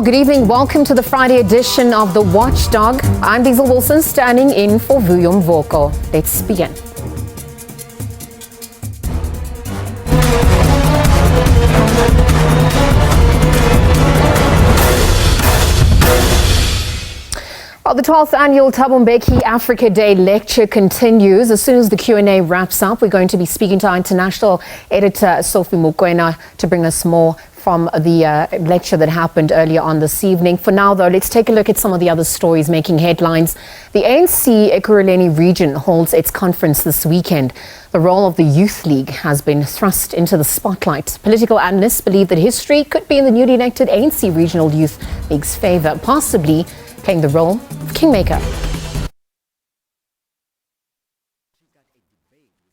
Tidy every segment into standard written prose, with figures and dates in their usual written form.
Well, good evening. Welcome to the Friday edition of the Watchdog. I'm Diesel Wilson, standing in for Vuyo Mvoko. Let's begin. Well, the 12th annual Thabo Mbeki Africa Day lecture continues. As soon as the Q&A wraps up, we're going to be speaking to our international editor, Sophie Mokoena, to bring us more from the lecture that happened earlier on this evening. For now, though, let's take a look at some of the other stories making headlines. The ANC Ekurhuleni region holds its conference this weekend. The role of the Youth League has been thrust into the spotlight. Political analysts believe that history could be in the newly elected ANC Regional Youth League's favour, possibly playing the role of kingmaker.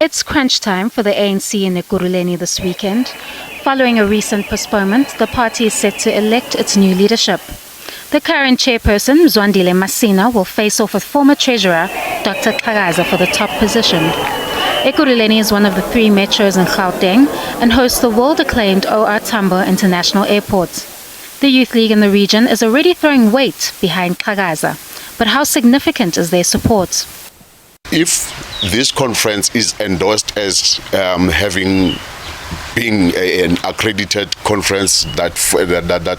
It's crunch time for the ANC in Ekurhuleni this weekend. Following a recent postponement, the party is set to elect its new leadership. The current chairperson, Zwandile Masina, will face off with former treasurer, Dr. Xhakaza, for the top position. Ekurhuleni is one of the three metros in Gauteng and hosts the world-acclaimed O.R. Tambo International Airport. The Youth League in the region is already throwing weight behind Xhakaza. But how significant is their support? If this conference is endorsed as being an accredited conference that's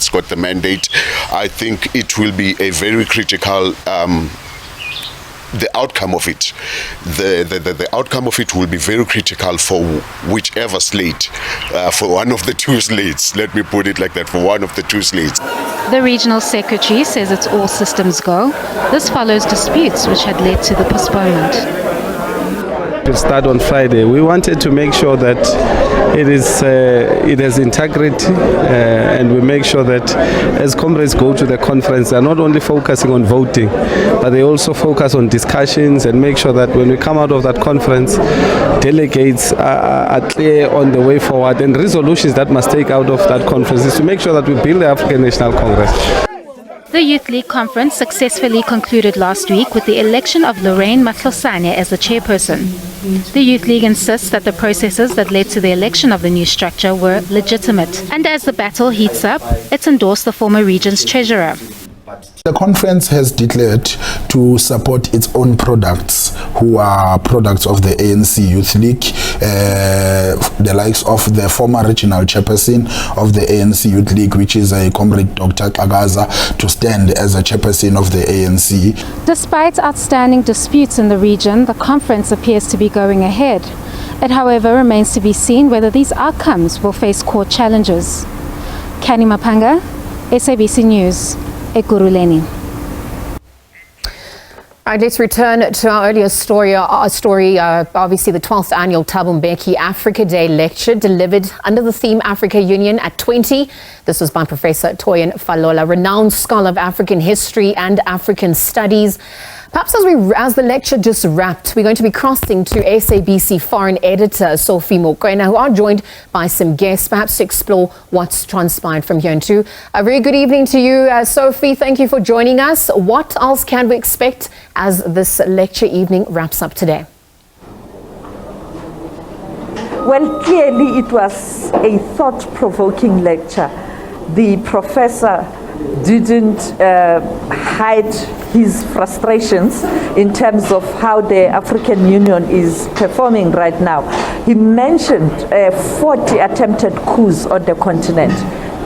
got the mandate, I think it will be a very critical the outcome of it. The outcome of it will be very critical for whichever slate, for one of the two slates. Let me put it like that, for one of the two slates. The regional secretary says it's all systems go. This follows disputes which had led to the postponement. To start on Friday, we wanted to make sure that it has integrity, and we make sure that as comrades go to the conference, they're not only focusing on voting, but they also focus on discussions and make sure that when we come out of that conference, delegates are clear on the way forward, and resolutions that must take out of that conference is to make sure that we build the African National Congress. The Youth League conference successfully concluded last week with the election of Lorraine Matlosane as the chairperson. The Youth League insists that the processes that led to the election of the new structure were legitimate. And as the battle heats up, it's endorsed the former region's treasurer. The conference has declared to support its own products, who are products of the ANC Youth League, the likes of the former regional chairperson of the ANC Youth League, which is a comrade Dr. Xhakaza, to stand as a chairperson of the ANC. Despite outstanding disputes in the region, the conference appears to be going ahead. It, however, remains to be seen whether these outcomes will face court challenges. Kani Mapanga, SABC News, Ekurhuleni. All right, let's return to our earlier story. Obviously, the 12th annual Thabo Mbeki Africa Day lecture delivered under the theme Africa Union at 20. This was by Professor Toyin Falola, renowned scholar of African history and African studies. Perhaps as the lecture just wrapped, we're going to be crossing to SABC foreign editor Sophie Mokoena, who are joined by some guests, perhaps to explore what's transpired from here. And too, a very good evening to you, Sophie. Thank you for joining us. What else can we expect as this lecture evening wraps up today? Well, clearly it was a thought-provoking lecture. The professor didn't hide his frustrations in terms of how the African Union is performing right now. He mentioned 40 attempted coups on the continent.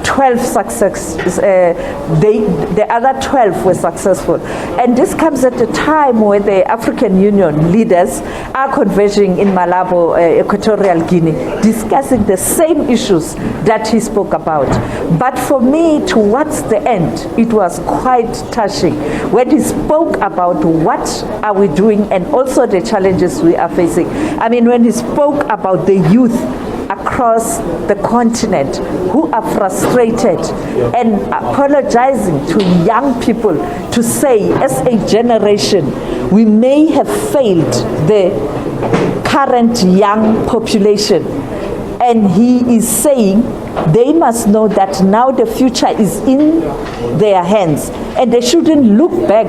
12 successes, the other 12 were successful. And this comes at a time where the African Union leaders are converging in Malabo, Equatorial Guinea, discussing the same issues that he spoke about. But for me, towards the end, it was quite touching when he spoke about what are we doing and also the challenges we are facing. I mean, when he spoke about the youth across the continent who are frustrated and apologizing to young people to say, as a generation, we may have failed the current young population. And he is saying they must know that now the future is in their hands and they shouldn't look back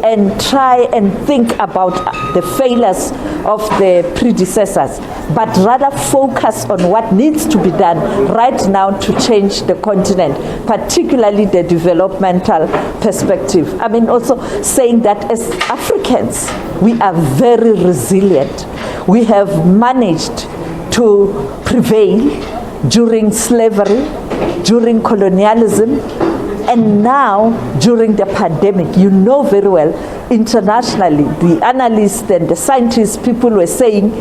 and try and think about the failures of the predecessors. but rather focus on what needs to be done right now to change the continent, particularly the developmental perspective. I mean, also saying that as Africans, we are very resilient. We have managed to prevail during slavery, during colonialism, and now during the pandemic. You know very well, internationally, the analysts and the scientists, people were saying,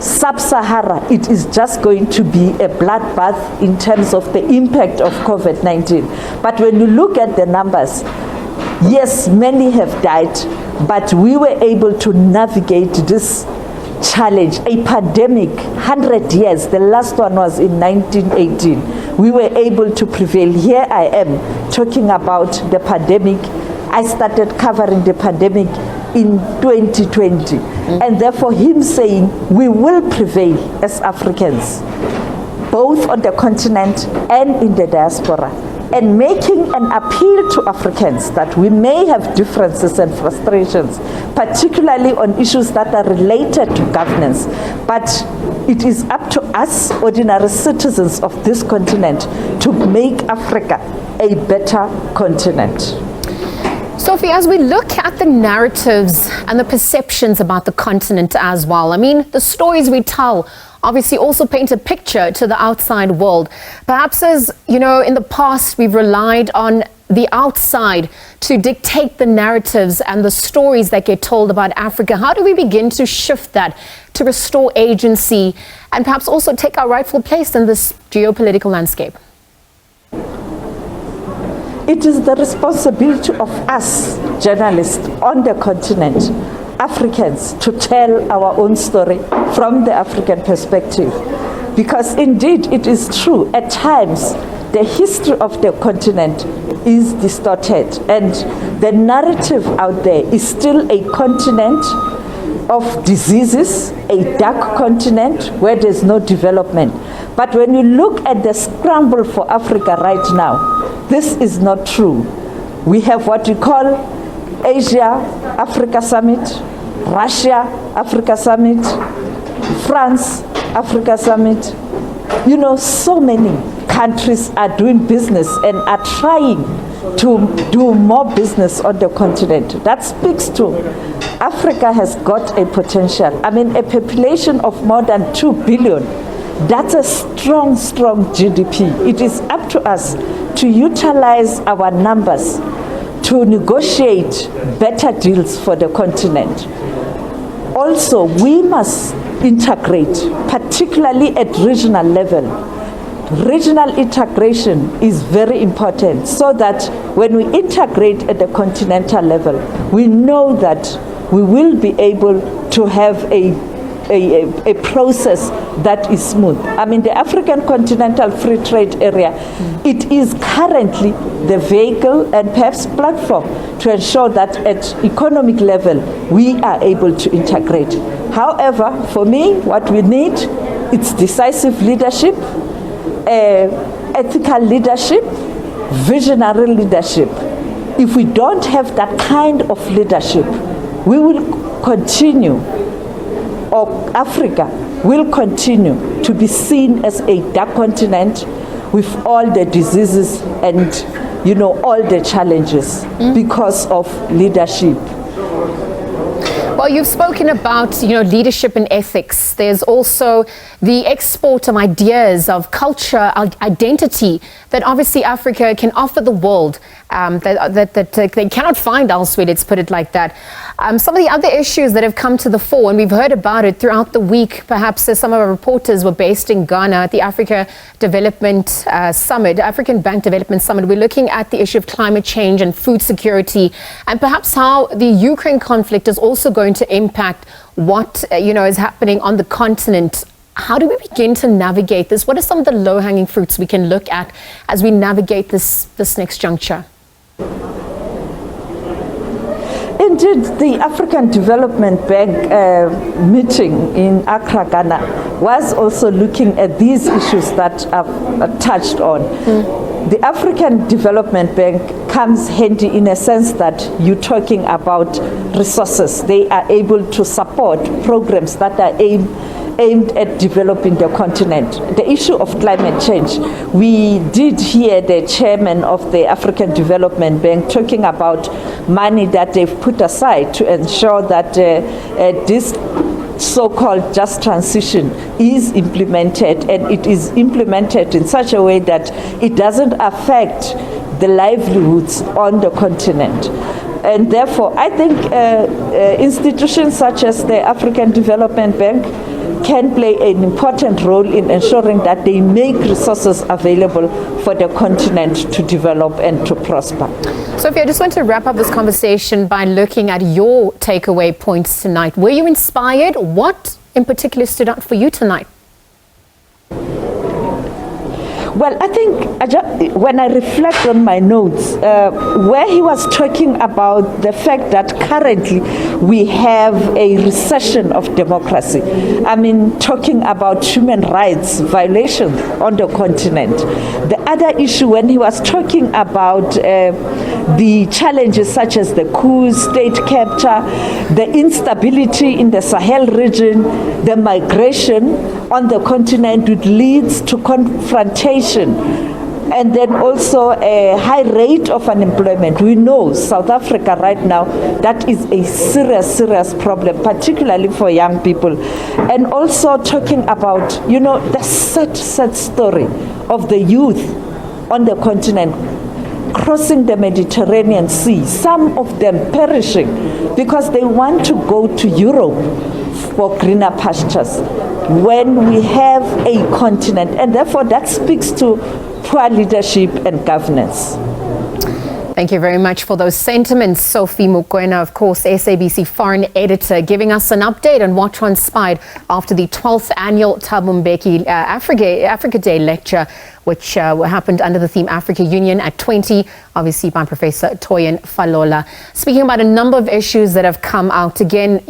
Sub-Sahara, it is just going to be a bloodbath in terms of the impact of COVID-19. But when you look at the numbers, yes, many have died, but we were able to navigate this challenge, a pandemic, 100 years, the last one was in 1918. We were able to prevail. Here I am talking about the pandemic. I started covering the pandemic in 2020. And therefore him saying we will prevail as Africans, both on the continent and in the diaspora, and making an appeal to Africans that we may have differences and frustrations, particularly on issues that are related to governance, but it is up to us, ordinary citizens of this continent, to make Africa a better continent. Sophie, as we look at the narratives and the perceptions about the continent as well, I mean, the stories we tell obviously also paint a picture to the outside world. Perhaps as, you know, in the past we've relied on the outside to dictate the narratives and the stories that get told about Africa. How do we begin to shift that to restore agency and perhaps also take our rightful place in this geopolitical landscape? It is the responsibility of us, journalists on the continent, Africans, to tell our own story from the African perspective. Because indeed it is true, at times the history of the continent is distorted, and the narrative out there is still a continent of diseases, a dark continent where there's no development. But when you look at the scramble for Africa right now, this is not true. We have what we call Asia-Africa Summit, Russia-Africa Summit, France-Africa Summit. You know, so many countries are doing business and are trying to do more business on the continent. That speaks to Africa has got a potential. I mean, a population of more than 2 billion. That's a strong, strong GDP. It is up to us to utilize our numbers to negotiate better deals for the continent. Also, we must integrate, particularly at regional level. Regional integration is very important so that when we integrate at the continental level, we know that we will be able to have a process that is smooth. I mean, the African Continental Free Trade Area, it is currently the vehicle and perhaps platform to ensure that at economic level, we are able to integrate. However, for me, what we need, it's decisive leadership, ethical leadership, visionary leadership. If we don't have that kind of leadership, we will continue, or Africa will continue to be seen as a dark continent with all the diseases and, you know, all the challenges because of leadership. Well, you've spoken about, you know, leadership and ethics. There's also the export of ideas, of culture, identity that obviously Africa can offer the world that they cannot find elsewhere, let's put it like that. Some of the other issues that have come to the fore, and we've heard about it throughout the week, perhaps some of our reporters were based in Ghana at the Africa Development Summit, African Bank Development Summit. We're looking at the issue of climate change and food security, and perhaps how the Ukraine conflict is also going to impact what is happening on the continent. How do we begin to navigate this? What are some of the low-hanging fruits we can look at as we navigate this next juncture? Indeed, the African Development Bank meeting in Accra, Ghana, was also looking at these issues that I've touched on. The African Development Bank comes handy in a sense that you're talking about resources. They are able to support programs that are aimed aimed at developing the continent. The issue of climate change, we did hear the chairman of the African Development Bank talking about money that they've put aside to ensure that this so-called just transition is implemented, and it is implemented in such a way that it doesn't affect the livelihoods on the continent. And therefore, I think institutions such as the African Development Bank can play an important role in ensuring that they make resources available for the continent to develop and to prosper. Sophie, I just want to wrap up this conversation by looking at your takeaway points tonight. Were you inspired? What in particular stood out for you tonight? Well, I think when I reflect on my notes, where he was talking about the fact that currently we have a recession of democracy, I mean, talking about human rights violations on the continent. The other issue, when he was talking about the challenges such as the coups, state capture, the instability in the Sahel region, the migration on the continent, which leads to confrontation, and then also a high rate of unemployment. We know South Africa right now, that is a serious problem, particularly for young people. And also talking about, the sad story of the youth on the continent crossing the Mediterranean Sea, some of them perishing because they want to go to Europe for greener pastures when we have a continent, and therefore that speaks to poor leadership and governance. Thank you very much for those sentiments. Sophie Mokoena, of course, SABC foreign editor, giving us an update on what transpired after the 12th annual Thabo Mbeki Africa Day lecture, which happened under the theme Africa Union at 20, obviously by Professor Toyin Falola. Speaking about a number of issues that have come out, again,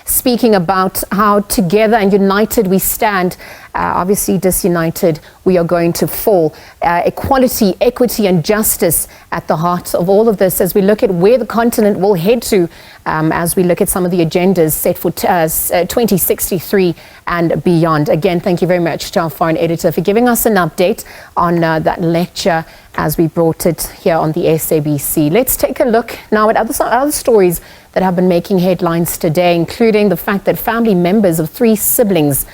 speaking about how together and united we stand, obviously disunited we are going to fall. Equality, equity and justice at the heart of all of this as we look at where the continent will head to, as we look at some of the agendas set for 2063 and beyond. Again, thank you very much to our foreign editor for giving us an update on that lecture as we brought it here on the SABC. Let's take a look now at other stories that have been making headlines today, including the fact that family members of 3 siblings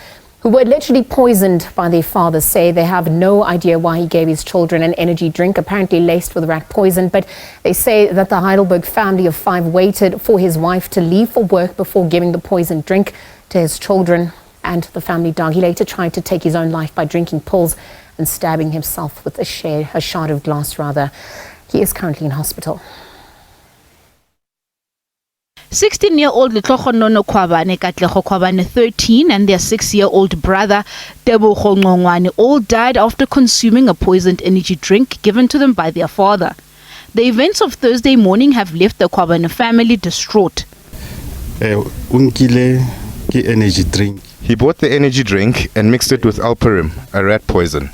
who were literally poisoned by their father say they have no idea why he gave his children an energy drink, apparently laced with rat poison. But they say that the Heidelberg family of 5 waited for his wife to leave for work before giving the poisoned drink to his children and the family dog. He later tried to take his own life by drinking pills and stabbing himself with a shard of glass. He is currently in hospital. 16-year-old Litlogonono Kwabane, Katlego Kwabane 13, and their 6-year-old brother Tebogo Ngongwane all died after consuming a poisoned energy drink given to them by their father. The events of Thursday morning have left the Kwabane family distraught. He bought the energy drink and mixed it with alparim, a rat poison.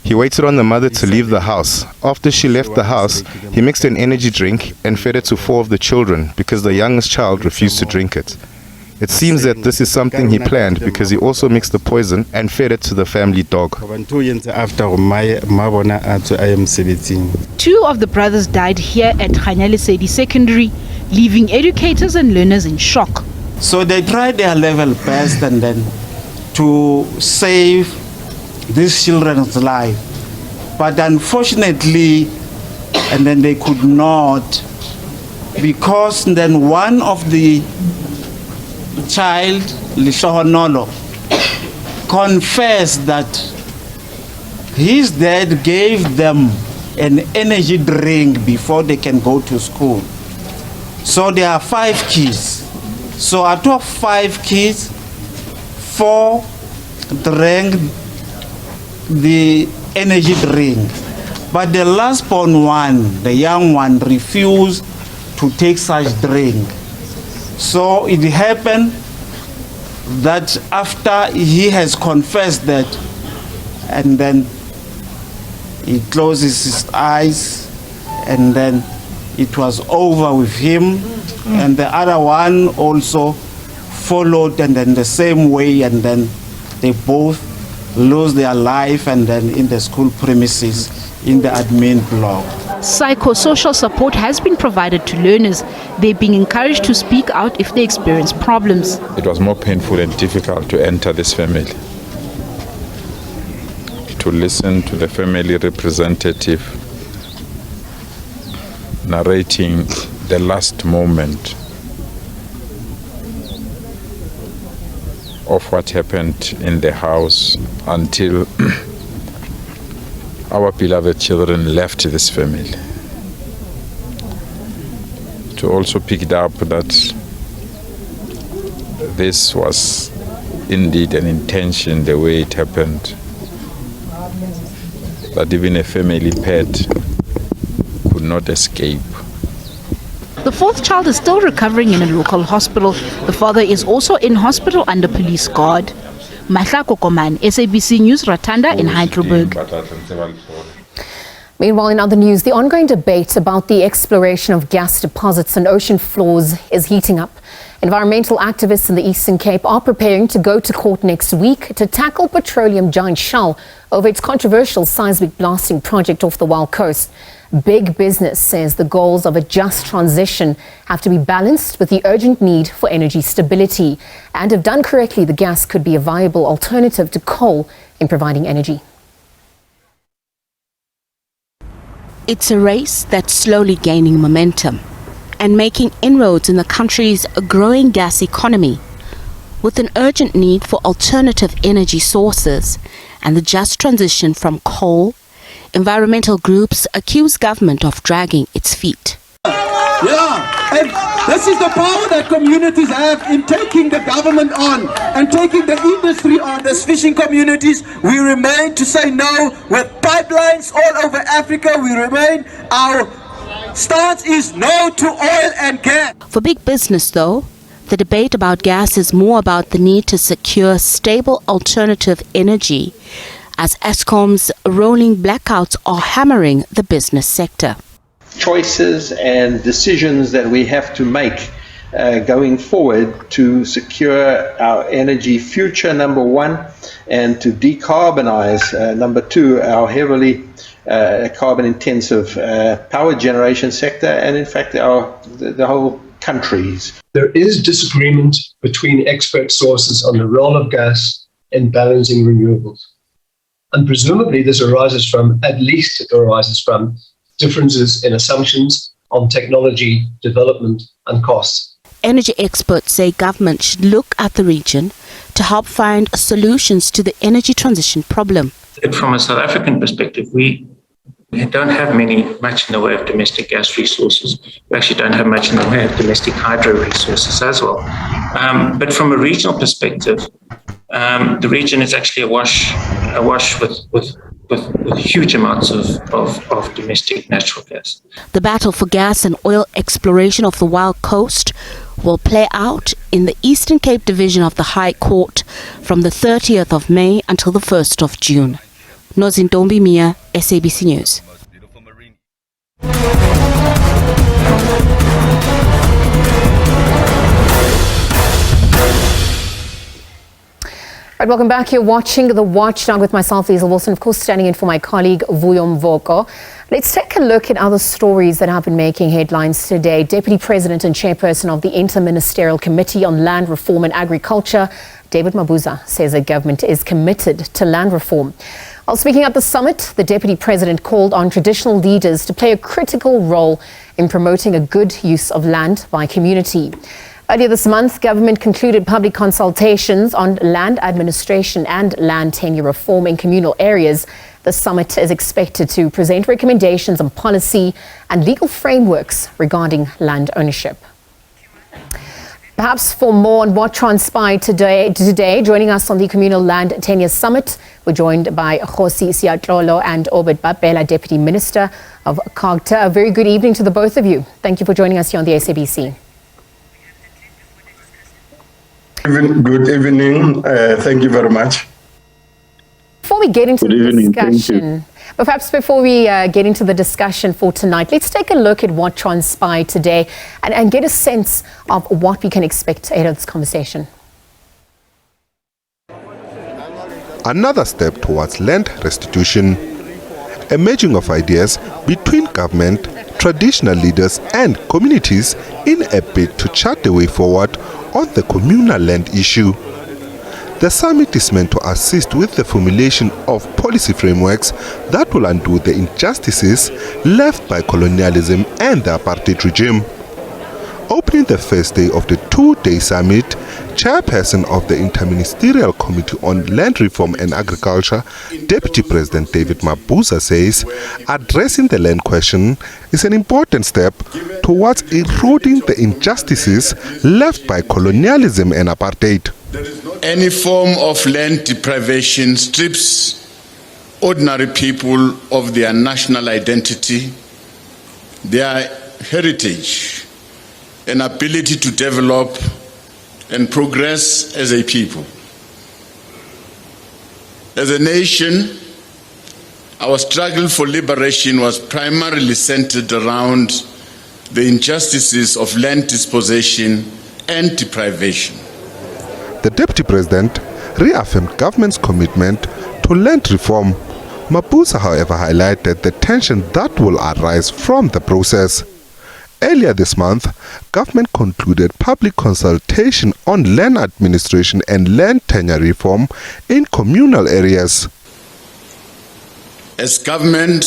He waited on the mother to leave the house. After she left the house, he mixed an energy drink and fed it to 4 of the children because the youngest child refused to drink it. It seems that this is something he planned because he also mixed the poison and fed it to the family dog. 2 of the brothers died here at Kganyalisedi Secondary, leaving educators and learners in shock. So they tried their level best and then to save these children's life, but unfortunately, and then they could not, because then one of the child, Lishohonolo, confessed that his dad gave them an energy drink before they can go to school. So there are 5 kids. So out of 5 kids, 4 drank the energy drink, but the last born one, the young one, refused to take such drink. So it happened that after he has confessed that, and then he closes his eyes, and then it was over with him, and the other one also followed, and then the same way, and then they both lose their life and then in the school premises in the admin block. Psychosocial support has been provided to learners. They're being encouraged to speak out if they experience problems. It was more painful and difficult to enter this family, to listen to the family representative narrating the last moment of what happened in the house until our beloved children left this family. To also pick it up that this was indeed an intention, the way it happened, that even a family pet could not escape. The fourth child is still recovering in a local hospital. The father is also in hospital under police guard. Mahlako Koman, SABC News, Ratanda in Heidelberg. Meanwhile, in other news, the ongoing debate about the exploration of gas deposits and ocean floors is heating up. Environmental activists in the Eastern Cape are preparing to go to court next week to tackle petroleum giant Shell over its controversial seismic blasting project off the Wild Coast. Big business says the goals of a just transition have to be balanced with the urgent need for energy stability. And if done correctly, the gas could be a viable alternative to coal in providing energy. It's a race that's slowly gaining momentum and making inroads in the country's growing gas economy, with an urgent need for alternative energy sources and the just transition from coal. Environmental groups accuse government of dragging its feet. Yeah, and this is the power that communities have in taking the government on and taking the industry on. As fishing communities, we remain to say no. With pipelines all over Africa, we remain. Our stance is no to oil and gas. For big business, though, the debate about gas is more about the need to secure stable alternative energy, as Eskom's rolling blackouts are hammering the business sector. Choices and decisions that we have to make going forward to secure our energy future, number one, and to decarbonize, number two, our heavily carbon intensive power generation sector, and in fact the whole countries. There is disagreement between expert sources on the role of gas in balancing renewables. And presumably this arises from, at least it arises from, differences in assumptions on technology development and costs. Energy experts say government should look at the region to help find solutions to the energy transition problem. From a South African perspective, we don't have much in the way of domestic gas resources. We actually don't have much in the way of domestic hydro resources as well. But from a regional perspective, the region is actually awash with huge amounts of domestic natural gas. The battle for gas and oil exploration of the Wild Coast will play out in the Eastern Cape Division of the High Court from the 30th of May until the 1st of June. Nozintombi Mia, SABC News. Right, welcome back. You're watching The Watchdog with myself, Liesl Wilson, of course, standing in for my colleague, Vuyo Mvoko. Let's take a look at other stories that have been making headlines today. Deputy President and Chairperson of the Inter-Ministerial Committee on Land Reform and Agriculture, David Mabuza, says the government is committed to land reform. While speaking at the summit, the Deputy President called on traditional leaders to play a critical role in promoting a good use of land by community. Earlier this month, government concluded public consultations on land administration and land tenure reform in communal areas. The summit is expected to present recommendations on policy and legal frameworks regarding land ownership. Perhaps for more on what transpired today, joining us on the Communal Land Tenure Summit, we're joined by Khosi Siatlolo and Obed Babela, Deputy Minister of COGTA. A very good evening to the both of you. Thank you for joining us here on the SABC. Good evening. Thank you very much. Before we get into the discussion, perhaps before we get into the discussion for tonight, let's take a look at what transpired today and get a sense of what we can expect ahead of this conversation. another step towards land restitution. A merging of ideas between government, traditional leaders and communities in a bid to chart the way forward on the communal land issue. The summit is meant to assist with the formulation of policy frameworks that will undo the injustices left by colonialism and the apartheid regime. Opening the first day of the two-day summit, Chairperson of the Interministerial Committee on Land Reform and Agriculture, Deputy President David Mabuza says, addressing the land question is an important step towards eroding the injustices left by colonialism and apartheid. Any form of land deprivation strips ordinary people of their national identity, their heritage, and ability to develop and progress as a people. As a nation, our struggle for liberation was primarily centered around the injustices of land dispossession and deprivation. The Deputy President reaffirmed government's commitment to land reform. Mabuza, however, highlighted the tension that will arise from the process. Earlier this month, government concluded public consultation on land administration and land tenure reform in communal areas. As government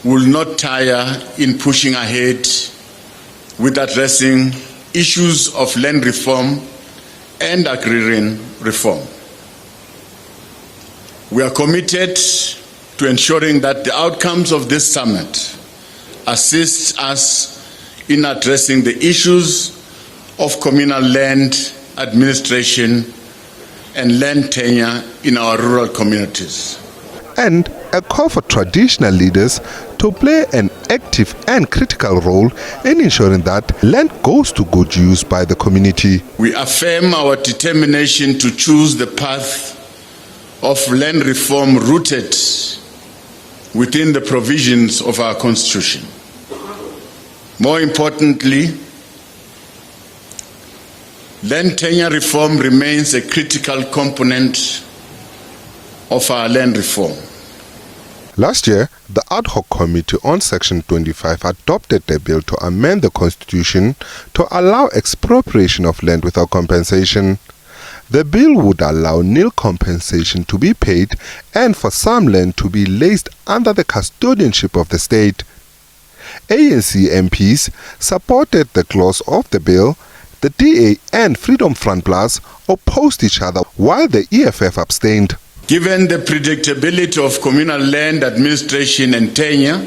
will not tire in pushing ahead with addressing issues of land reform and agrarian reform. We are committed to ensuring that the outcomes of this summit assist us in addressing the issues of communal land administration and land tenure in our rural communities. And a call for traditional leaders to play an active and critical role in ensuring that land goes to good use by the community. We affirm our determination to choose the path of land reform rooted within the provisions of our Constitution. More importantly, land tenure reform remains a critical component of our land reform. Last year, the Ad Hoc Committee on Section 25 adopted a bill to amend the Constitution to allow expropriation of land without compensation. The bill would allow nil compensation to be paid and for some land to be placed under the custodianship of the state. ANC MPs supported the clause of the bill. The DA and Freedom Front Plus opposed each other while the EFF abstained. Given the predictability of communal land administration and tenure,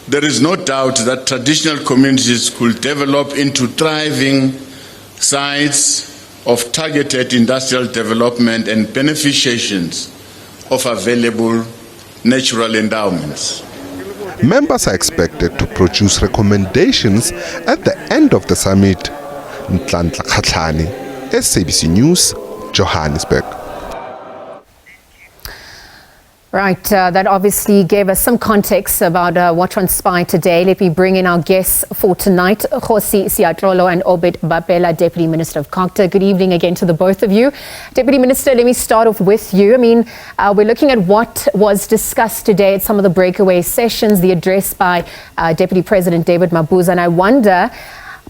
there is no doubt that traditional communities could develop into thriving sites of targeted industrial development and beneficiations of available natural endowments. Members are expected to produce recommendations at the end of the summit. Ntlantla Khatlani, SABC News, Johannesburg. Right, that obviously gave us some context about what transpired today. Let me bring in our guests for tonight, Khosi Siatlolo and Obed Bapela, Deputy Minister of COGTA. Good evening again to the both of you. Deputy Minister, let me start off with you. I mean, we're looking at what was discussed today at some of the breakaway sessions, the address by Deputy President David Mabuza, and I wonder,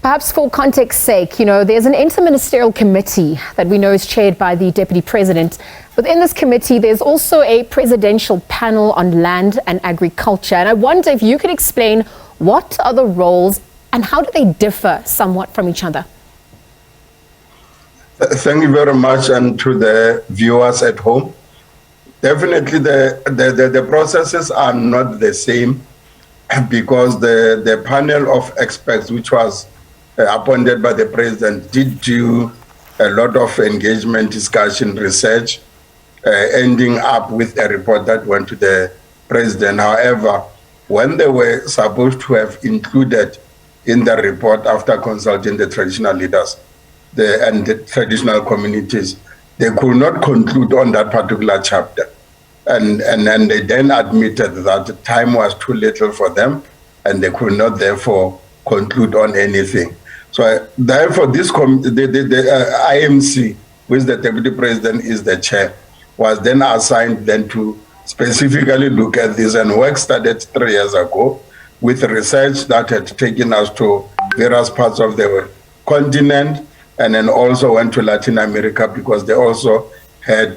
perhaps for context's sake, you know, there's an interministerial committee that we know is chaired by the Deputy President. Within this committee, there's also a presidential panel on land and agriculture. And I wonder if you could explain what are the roles and how do they differ somewhat from each other? Thank you very much, and to the viewers at home. Definitely the processes are not the same because the panel of experts which was appointed by the president did do a lot of engagement, discussion, research, ending up with a report that went to the president. However, when they were supposed to have included in the report after consulting the traditional leaders and the traditional communities, they could not conclude on that particular chapter. And they then admitted that the time was too little for them and they could not therefore conclude on anything. So therefore, this the IMC which the deputy president is the chair, was then assigned then to specifically look at this, and work started 3 years ago with research that had taken us to various parts of the continent, and then also went to Latin America because they also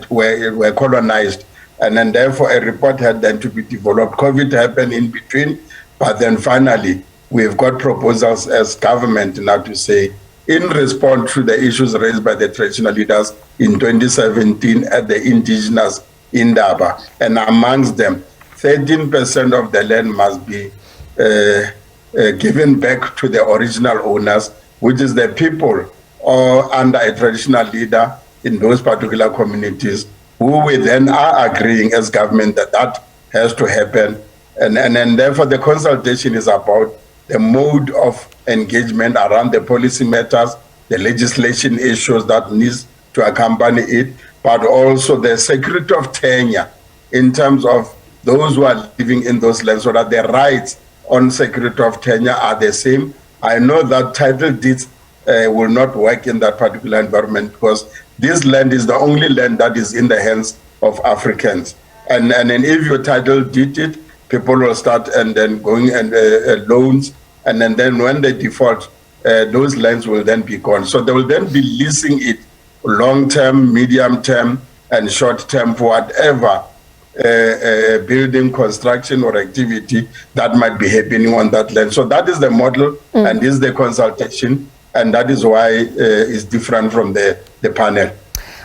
were colonized. And then therefore a report had then to be developed. COVID happened in between, but then finally we've got proposals as government now to say, in response to the issues raised by the traditional leaders in 2017 at the indigenous Indaba, and amongst them, 13% of the land must be given back to the original owners, which is the people or under a traditional leader in those particular communities, who we then are agreeing as government that that has to happen. And therefore the consultation is about the mode of engagement around the policy matters, the legislation issues that needs to accompany it, but also the security of tenure in terms of those who are living in those lands, so that their rights on security of tenure are the same. I know that title deeds will not work in that particular environment because this land is the only land that is in the hands of Africans. And then if you title deed it, people will start and then going and loans, and then when they default, those lands will then be gone. So they will then be leasing it long-term, medium-term, and short-term for whatever building, construction, or activity that might be happening on that land. So that is the model, and this is the consultation, and that is why it's different from the panel.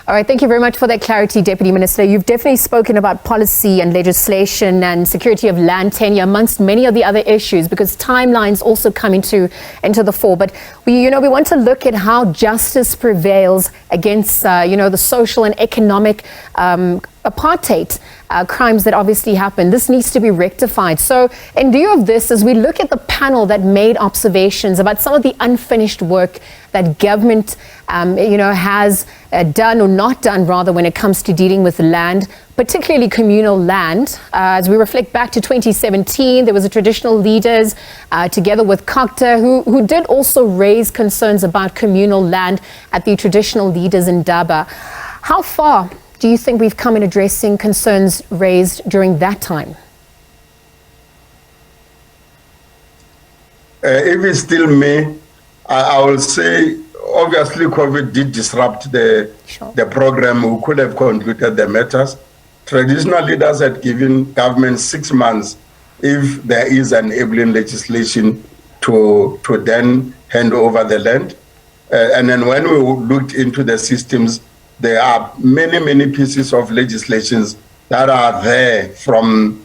All right, thank you very much for that clarity, Deputy Minister. You've definitely spoken about policy and legislation and security of land tenure amongst many of the other issues, because timelines also come into the fore. But we want to look at how justice prevails against the social and economic apartheid crimes that obviously happen. This needs to be rectified. So in view of this, as we look at the panel that made observations about some of the unfinished work that government has done or not done rather when it comes to dealing with land, particularly communal land. As we reflect back to 2017, there was a traditional leaders together with Cocta who did also raise concerns about communal land at the traditional leaders in Daba. How far do you think we've come in addressing concerns raised during that time? If it's still me, I will say, obviously COVID did disrupt the program. We could have concluded the matters. Traditional leaders had given government 6 months if there is enabling legislation to then hand over the land. And then when we looked into the systems, there are many pieces of legislations that are there from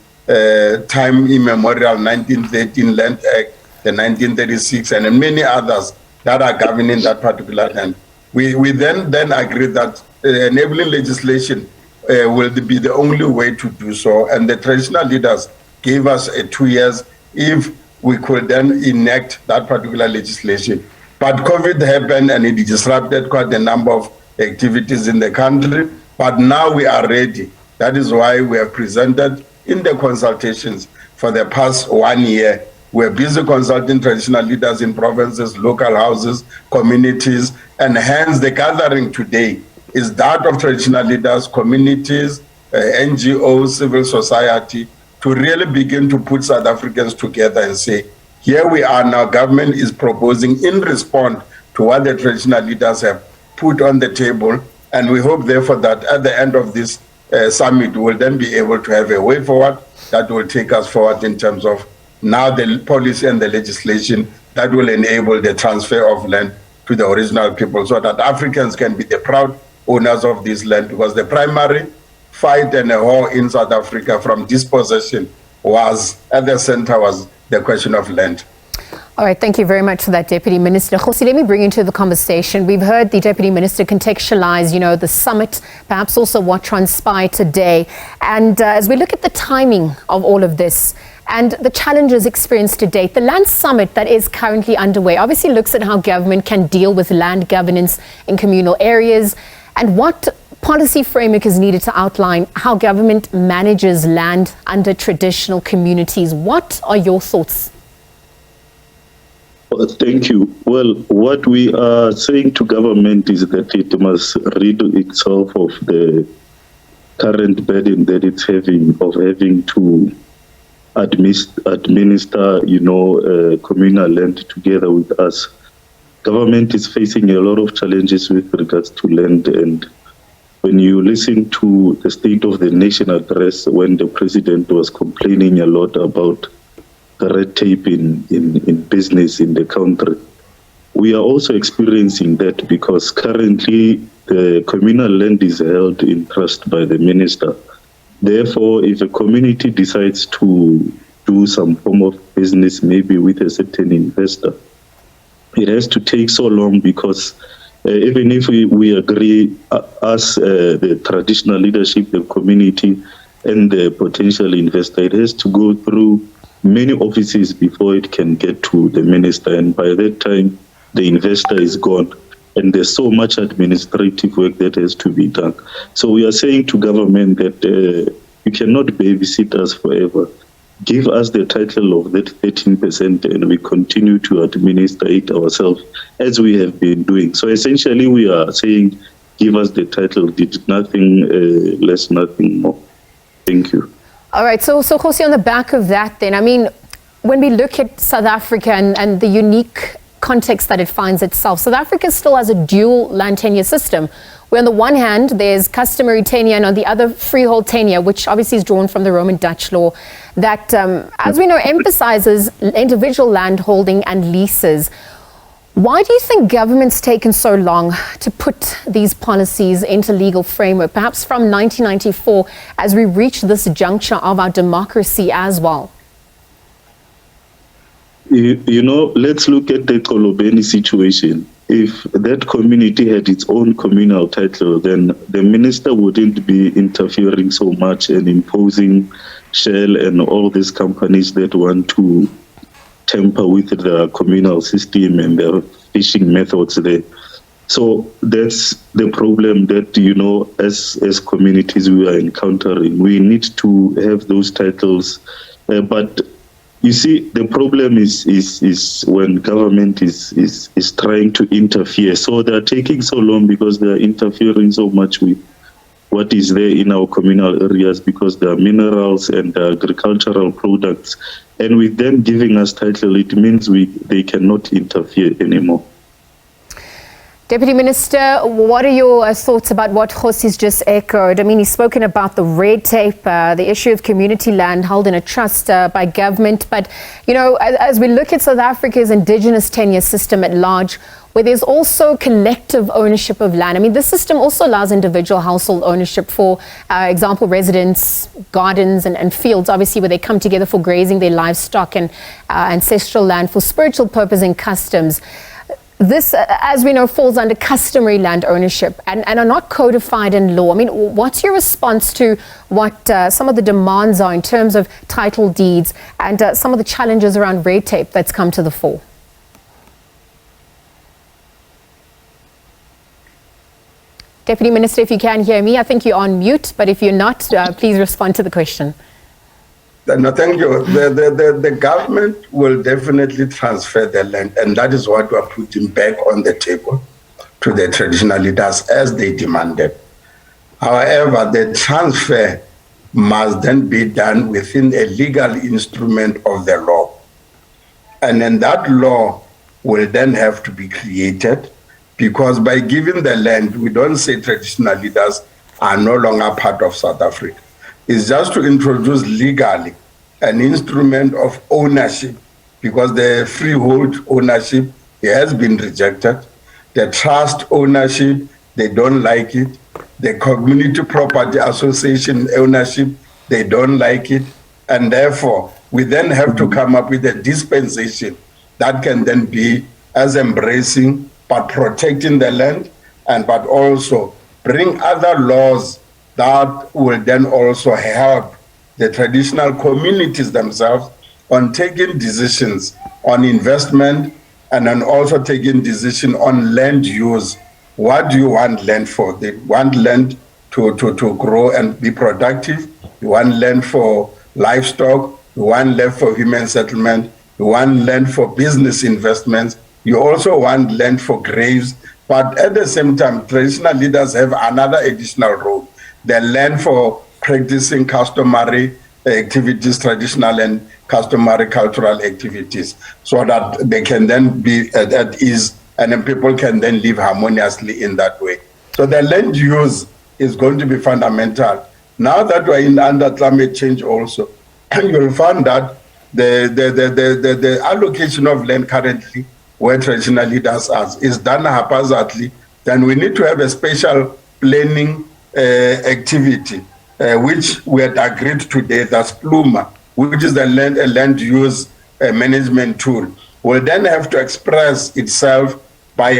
time immemorial, 1913 Land Act, the 1936, and many others that are governing that particular land. We then agreed that enabling legislation will be the only way to do so, and the traditional leaders gave us 2 years if we could then enact that particular legislation. But COVID happened and it disrupted quite a number of activities in the country, but now we are ready. That is why we have presented in the consultations for the past 1 year. We're busy consulting traditional leaders in provinces, local houses, communities, and hence the gathering today is that of traditional leaders, communities, NGOs, civil society, to really begin to put South Africans together and say, here we are now, government is proposing in response to what the traditional leaders have put on the table, and we hope therefore that at the end of this summit we will then be able to have a way forward that will take us forward in terms of now the policy and the legislation that will enable the transfer of land to the original people, so that Africans can be the proud owners of this land, because the primary fight and a war in South Africa from dispossession was at the center was the question of land. All right, thank you very much for that, Deputy Minister. Khosi, let me bring you into the conversation. We've heard the Deputy Minister contextualize, the summit, perhaps also what transpired today. And as we look at the timing of all of this and the challenges experienced to date, the land summit that is currently underway obviously looks at how government can deal with land governance in communal areas and what policy framework is needed to outline how government manages land under traditional communities. What are your thoughts? Thank you. Well, what we are saying to government is that it must rid itself of the current burden that it's having to administer, communal land together with us. Government is facing a lot of challenges with regards to land, and when you listen to the State of the Nation address, when the president was complaining a lot about the red tape in business in the country, we are also experiencing that because currently the communal land is held in trust by the minister. Therefore, if a community decides to do some form of business, maybe with a certain investor, it has to take so long because even if we agree, us, the traditional leadership, the community, and the potential investor, it has to go through many offices before it can get to the minister. And by that time, the investor is gone. And there's so much administrative work that has to be done. So we are saying to government that you cannot babysit us forever. Give us the title of that 13% and we continue to administer it ourselves as we have been doing. So essentially we are saying, give us the title, did nothing less, nothing more. Thank you. All right, so Jose, on the back of that then, I mean, when we look at South Africa and the unique context that it finds itself, South Africa still has a dual land tenure system, where on the one hand, there's customary tenure and on the other, freehold tenure, which obviously is drawn from the Roman Dutch law that, as we know, emphasizes individual land holding and leases. Why do you think government's taken so long to put these policies into legal framework, perhaps from 1994, as we reach this juncture of our democracy as well? Let's look at the Kolobeni situation. If that community had its own communal title, then the minister wouldn't be interfering so much and imposing Shell and all these companies that want to tamper with the communal system and their fishing methods there. So that's the problem that, as communities we are encountering. We need to have those titles, but you see, the problem is when government is trying to interfere. So they're taking so long because they're interfering so much with what is there in our communal areas because there are minerals and agricultural products. And with them giving us title, it means they cannot interfere anymore. Deputy Minister, what are your thoughts about what Josi's just echoed? I mean, he's spoken about the red tape, the issue of community land held in a trust by government. But, as we look at South Africa's indigenous tenure system at large, where there's also collective ownership of land. I mean, this system also allows individual household ownership for example, residents, gardens and fields, obviously, where they come together for grazing their livestock and ancestral land for spiritual purpose and customs. This, as we know, falls under customary land ownership and are not codified in law. I mean, what's your response to what some of the demands are in terms of title deeds and some of the challenges around red tape that's come to the fore? Deputy Minister, if you can hear me, I think you're on mute, but if you're not, please respond to the question. No, thank you. The government will definitely transfer the land, and that is what we are putting back on the table to the traditional leaders as they demanded. However, the transfer must then be done within a legal instrument of the law. And then that law will then have to be created, because by giving the land, we don't say traditional leaders are no longer part of South Africa. It's just to introduce legally an instrument of ownership, because the freehold ownership has been rejected. The trust ownership, they don't like it. The community property association ownership, they don't like it. And therefore, we then have to come up with a dispensation that can then be as embracing, but protecting the land, but also bring other laws that will then also help the traditional communities themselves on taking decisions on investment and then also taking decision on land use. What do you want land for? They want land to grow and be productive. You want land for livestock. You want land for human settlement. you want land for business investments, you also want land for graves. But at the same time, traditional leaders have another additional role. The land for practicing customary activities, traditional and customary cultural activities, so that they can then be at ease and then people can then live harmoniously in that way. So the land use is going to be fundamental. Now that we're under climate change also, you'll find that the allocation of land currently where traditional leaders are is done haphazardly. Then we need to have a special planning activity, which we had agreed today, that's Pluma, which is the land use management tool, will then have to express itself by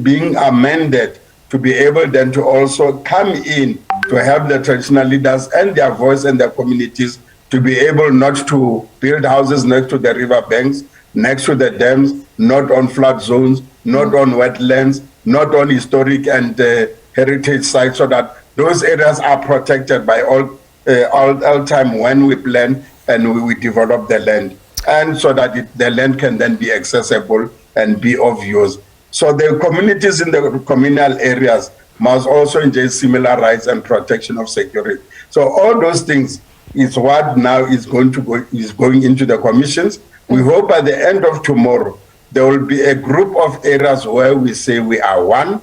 being amended to be able then to also come in to help the traditional leaders and their voice and their communities to be able not to build houses next to the river banks, next to the dams, not on flood zones, not on wetlands, not on historic and heritage sites, so that those areas are protected by all time when we plan and we develop the land, and so that the land can then be accessible and be of use. So the communities in the communal areas must also enjoy similar rights and protection of security. So all those things is what now is going into the commissions. We hope by the end of tomorrow, there will be a group of areas where we say we are one,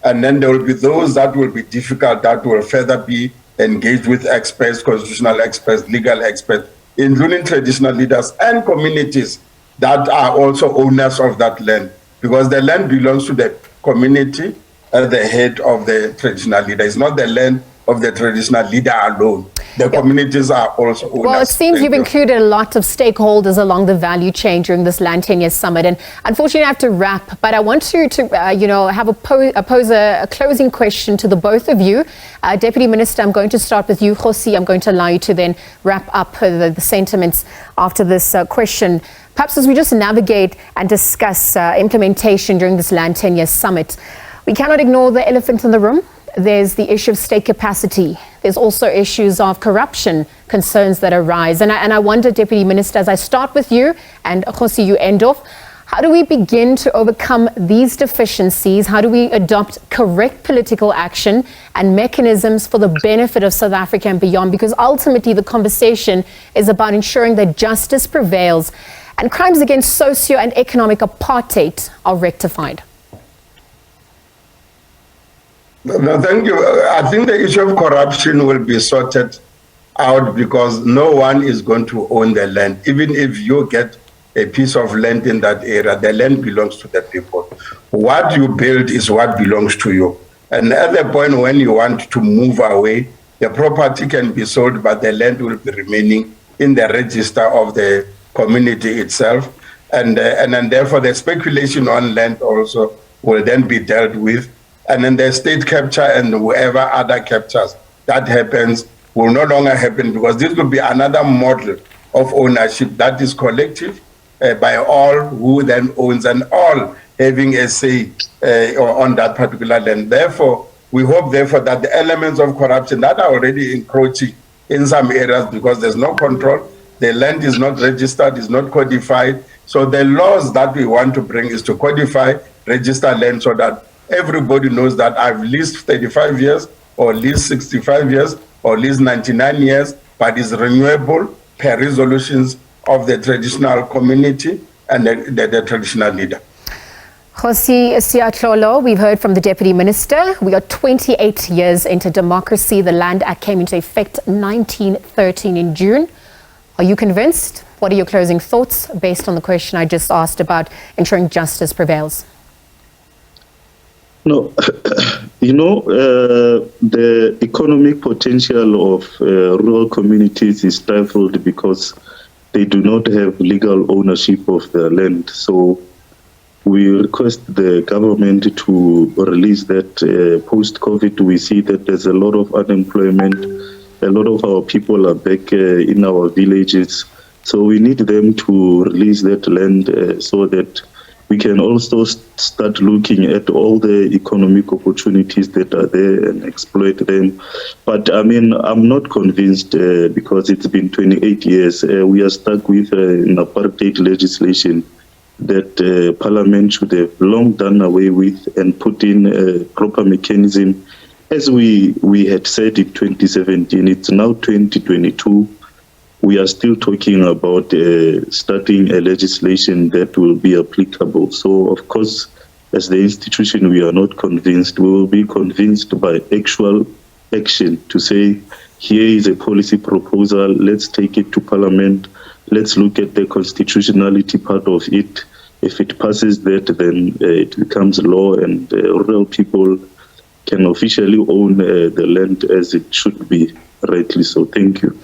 and then there will be those that will be difficult, that will further be engaged with experts, constitutional experts, legal experts, including traditional leaders and communities that are also owners of that land, because the land belongs to the community at the head of the traditional leader. It's not the land of the traditional leader alone. The communities are also owners. Well, it seems you've included a lot of stakeholders along the value chain during this Land Tenure Summit, and unfortunately I have to wrap, but I want you to pose a closing question to the both of you. Deputy Minister, I'm going to start with you. Khosi, I'm going to allow you to then wrap up the sentiments after this question. Perhaps as we just navigate and discuss implementation during this Land Tenure Summit, we cannot ignore the elephant in the room. There's the issue of state capacity. There's also issues of corruption concerns that arise. And I wonder, Deputy Minister, as I start with you, and Khosi, you end off, how do we begin to overcome these deficiencies? How do we adopt correct political action and mechanisms for the benefit of South Africa and beyond? Because ultimately the conversation is about ensuring that justice prevails and crimes against socio and economic apartheid are rectified. No, thank you. I think the issue of corruption will be sorted out because no one is going to own the land. Even if you get a piece of land in that area, the land belongs to the people. What you build is what belongs to you. And at the point when you want to move away, the property can be sold, but the land will be remaining in the register of the community itself. And then therefore the speculation on land also will then be dealt with. And then the state capture and whoever other captures that happens will no longer happen, because this will be another model of ownership that is collective by all who then owns and all having a say on that particular land. Therefore, we hope therefore that the elements of corruption that are already encroaching in some areas, because there's no control, the land is not registered, is not codified. So the laws that we want to bring is to codify, register land, so that everybody knows that I've leased 35 years or leased 65 years or leased 99 years, but is renewable per resolutions of the traditional community and the traditional leader. Khosi Siyatlolo, we've heard from the Deputy Minister. We are 28 years into democracy. The Land Act came into effect 1913 in June. Are you convinced? What are your closing thoughts based on the question I just asked about ensuring justice prevails? No, the economic potential of rural communities is stifled because they do not have legal ownership of their land. So we request the government to release that. Post-COVID, we see that there's a lot of unemployment. A lot of our people are back in our villages. So we need them to release that land so that we can also start looking at all the economic opportunities that are there and exploit them. But I mean, I'm not convinced because it's been 28 years. We are stuck with an apartheid legislation that Parliament should have long done away with and put in a proper mechanism. As we had said in 2017, it's now 2022. We are still talking about starting a legislation that will be applicable. So, of course, as the institution, we are not convinced. We will be convinced by actual action to say, here is a policy proposal, let's take it to Parliament, let's look at the constitutionality part of it. If it passes that, then it becomes law and rural people can officially own the land as it should be, rightly so. Thank you.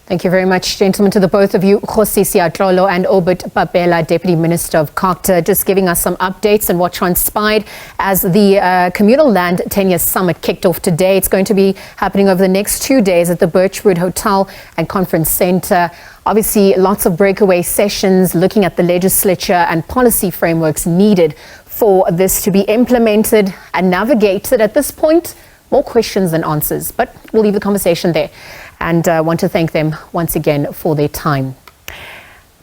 Thank you very much, gentlemen, to the both of you. Khosisi Atlolo and Obert Babela, Deputy Minister of COGTA, just giving us some updates on what transpired as the Communal Land Tenure Summit kicked off today. It's going to be happening over the next 2 days at the Birchwood Hotel and Conference Centre. Obviously, lots of breakaway sessions looking at the legislature and policy frameworks needed for this to be implemented and navigated. At this point, more questions than answers, but we'll leave the conversation there. And want to thank them once again for their time.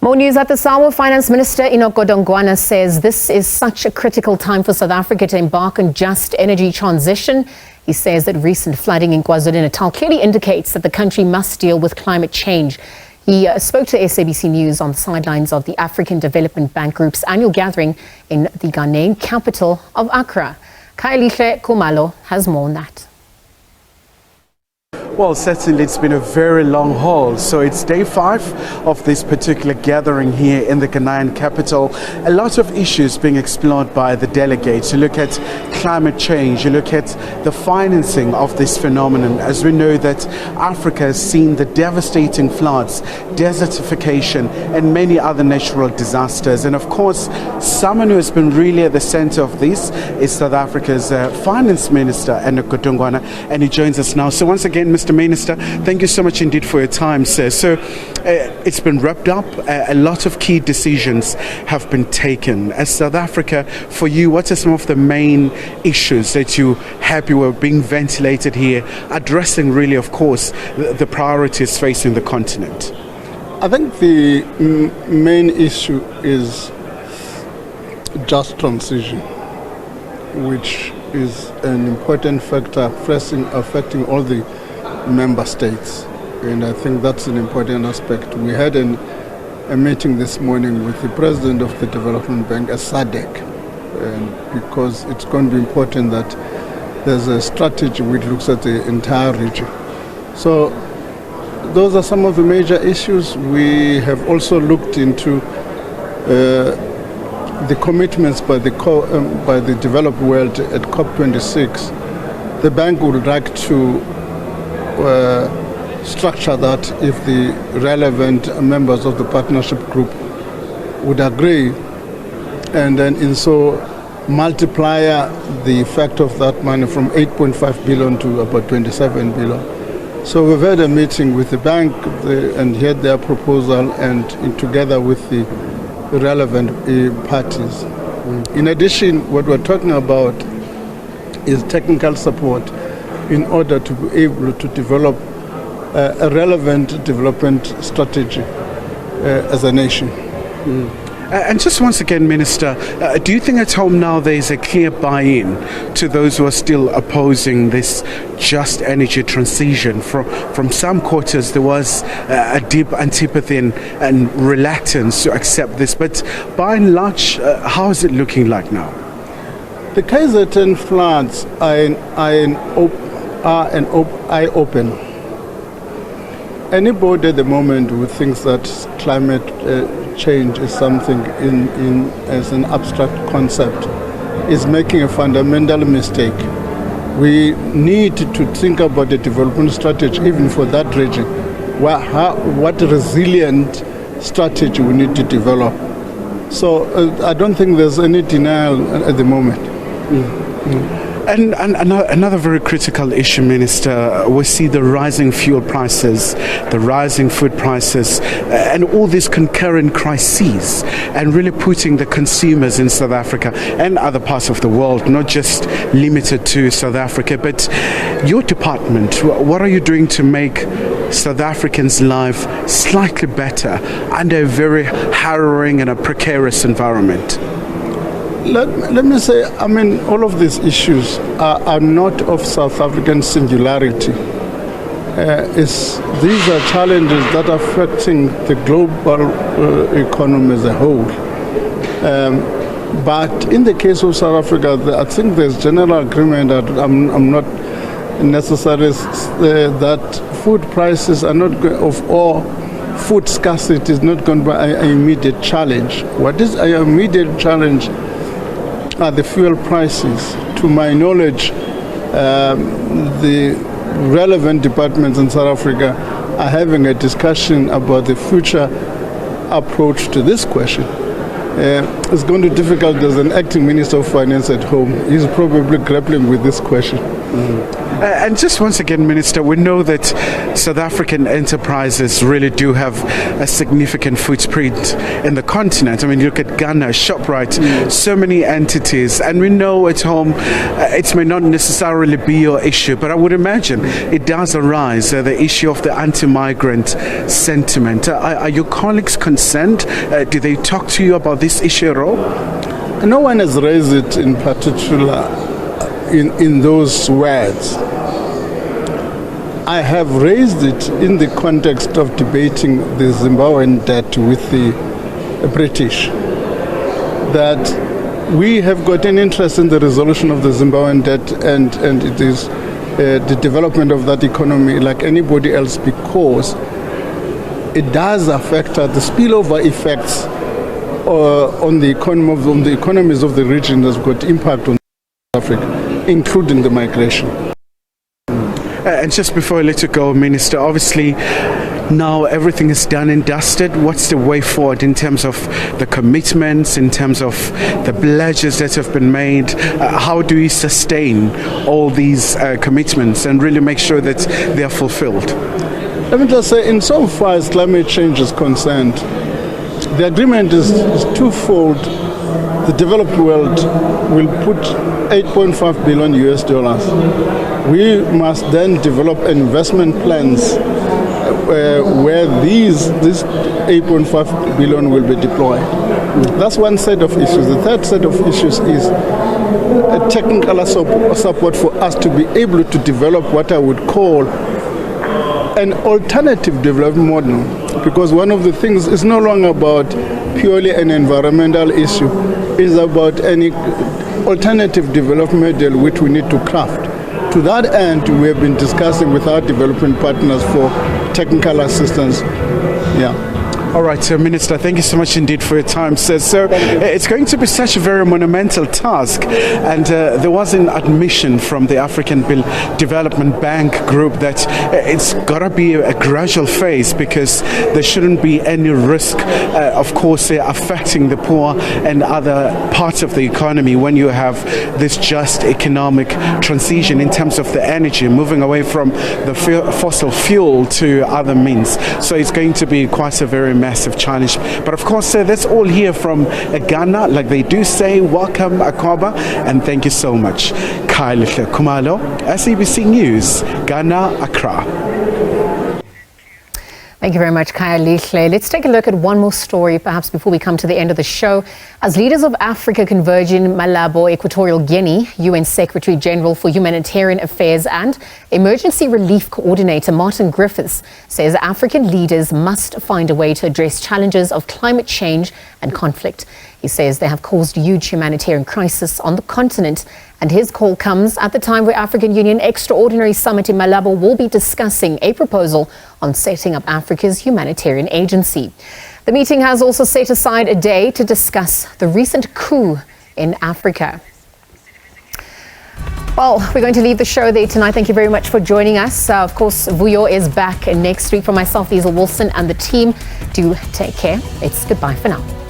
More news at the SAWA. Finance Minister Enoch Godongwana says this is such a critical time for South Africa to embark on just energy transition. He says that recent flooding in KwaZulu-Natal clearly indicates that the country must deal with climate change. He spoke to SABC News on the sidelines of the African Development Bank Group's annual gathering in the Ghanaian capital of Accra. Kaelihle Kumalo has more on that. Well, certainly it's been a very long haul. So it's day 5 of this particular gathering here in the Ghanaian capital. A lot of issues being explored by the delegates. You look at climate change, you look at the financing of this phenomenon. As we know that Africa has seen the devastating floods, desertification, and many other natural disasters. And of course, someone who has been really at the center of this is South Africa's Finance Minister, Enoch Godongwana, and he joins us now. So once again, Mr. Minister, thank you so much indeed for your time, sir. So it's been wrapped up. A lot of key decisions have been taken. As South Africa, for you, what are some of the main issues that you happy were being ventilated here, addressing really, of course, the priorities facing the continent? I think the main issue is just transition, which is an important factor affecting all the member states, and I think that's an important aspect. We had a meeting this morning with the president of the Development Bank at SADC, and because it's going to be important that there's a strategy which looks at the entire region. So those are some of the major issues. We have also looked into the commitments by the developed world at COP26. The bank would like to structure that if the relevant members of the partnership group would agree, and then in so multiply the effect of that money from 8.5 billion to about 27 billion. So we've had a meeting with the bank and heard their proposal, and together with the relevant parties. In addition, what we're talking about is technical support in order to be able to develop a relevant development strategy as a nation. And just once again, Minister, do you think at home now there is a clear buy-in to those who are still opposing this just energy transition? From some quarters, there was a deep antipathy and reluctance to accept this. But by and large, how is it looking like now? The KZN floods are an eye-opener. Anybody at the moment who thinks that climate change is something as an abstract concept is making a fundamental mistake. We need to think about the development strategy even for that region. What resilient strategy we need to develop. So I don't think there's any denial at the moment. And another very critical issue, Minister, we see the rising fuel prices, the rising food prices, and all these concurrent crises, and really putting the consumers in South Africa and other parts of the world, not just limited to South Africa, but your department, what are you doing to make South Africans' life slightly better under a very harrowing and a precarious environment? Let me say, I mean, all of these issues are not of South African singularity. These are challenges that are affecting the global economy as a whole. But in the case of South Africa, I think there's general agreement that I'm not necessarily that food prices are not or food scarcity is not going to be an immediate challenge. What is an immediate challenge are the fuel prices. To my knowledge, the relevant departments in South Africa are having a discussion about the future approach to this question. It's going to be difficult. There's an acting Minister of Finance at home. He's probably grappling with this question. And just once again, Minister, we know that South African enterprises really do have a significant footprint in the continent. I mean, you look at Ghana, ShopRite, so many entities, and we know at home it may not necessarily be your issue, but I would imagine it does arise, the issue of the anti-migrant sentiment. Are your colleagues concerned? Do they talk to you about this issue at all? No one has raised it in particular in those words. I have raised it in the context of debating the Zimbabwean debt with the British, that we have got an interest in the resolution of the Zimbabwean debt and it is the development of that economy like anybody else, because it does affect the spillover effects on the economies of the region has got impact on Africa, including the migration. And just before I let you go, Minister, obviously now everything is done and dusted. What's the way forward in terms of the commitments, in terms of the pledges that have been made? How do we sustain all these commitments and really make sure that they are fulfilled? Let me just say, insofar as climate change is concerned, the agreement is twofold. The developed world will put $8.5 billion. We must then develop investment plans where these $8.5 billion will be deployed. That's one set of issues. The third set of issues is a technical support for us to be able to develop what I would call an alternative development model, because one of the things is no longer about purely an environmental issue, it's about any alternative development model which we need to craft. To that end, we have been discussing with our development partners for technical assistance. Yeah. All right, Minister, thank you so much indeed for your time, sir. So it's going to be such a very monumental task, and there was an admission from the African Development Bank group that it's got to be a gradual phase, because there shouldn't be any risk, of course, affecting the poor and other parts of the economy when you have this just economic transition in terms of the energy, moving away from the fossil fuel to other means. So it's going to be quite a very massive challenge. But of course, that's all here from Ghana. Like they do say, welcome Akwaba, and thank you so much. Kyle Kumalo, SABC News, Ghana, Accra. Thank you very much, Kaya Lihle. Let's take a look at one more story, perhaps before we come to the end of the show. As leaders of Africa converge in Malabo, Equatorial Guinea, UN Secretary General for Humanitarian Affairs and Emergency Relief Coordinator Martin Griffiths says African leaders must find a way to address challenges of climate change and conflict. He says they have caused huge humanitarian crisis on the continent, and his call comes at the time where African Union Extraordinary Summit in Malabo will be discussing a proposal on setting up Africa's humanitarian agency. The meeting has also set aside a day to discuss the recent coup in Africa. Well, we're going to leave the show there tonight. Thank you very much for joining us. Of course, Vuyo is back next week. For myself, Diesel Wilson, and the team, do take care. It's goodbye for now.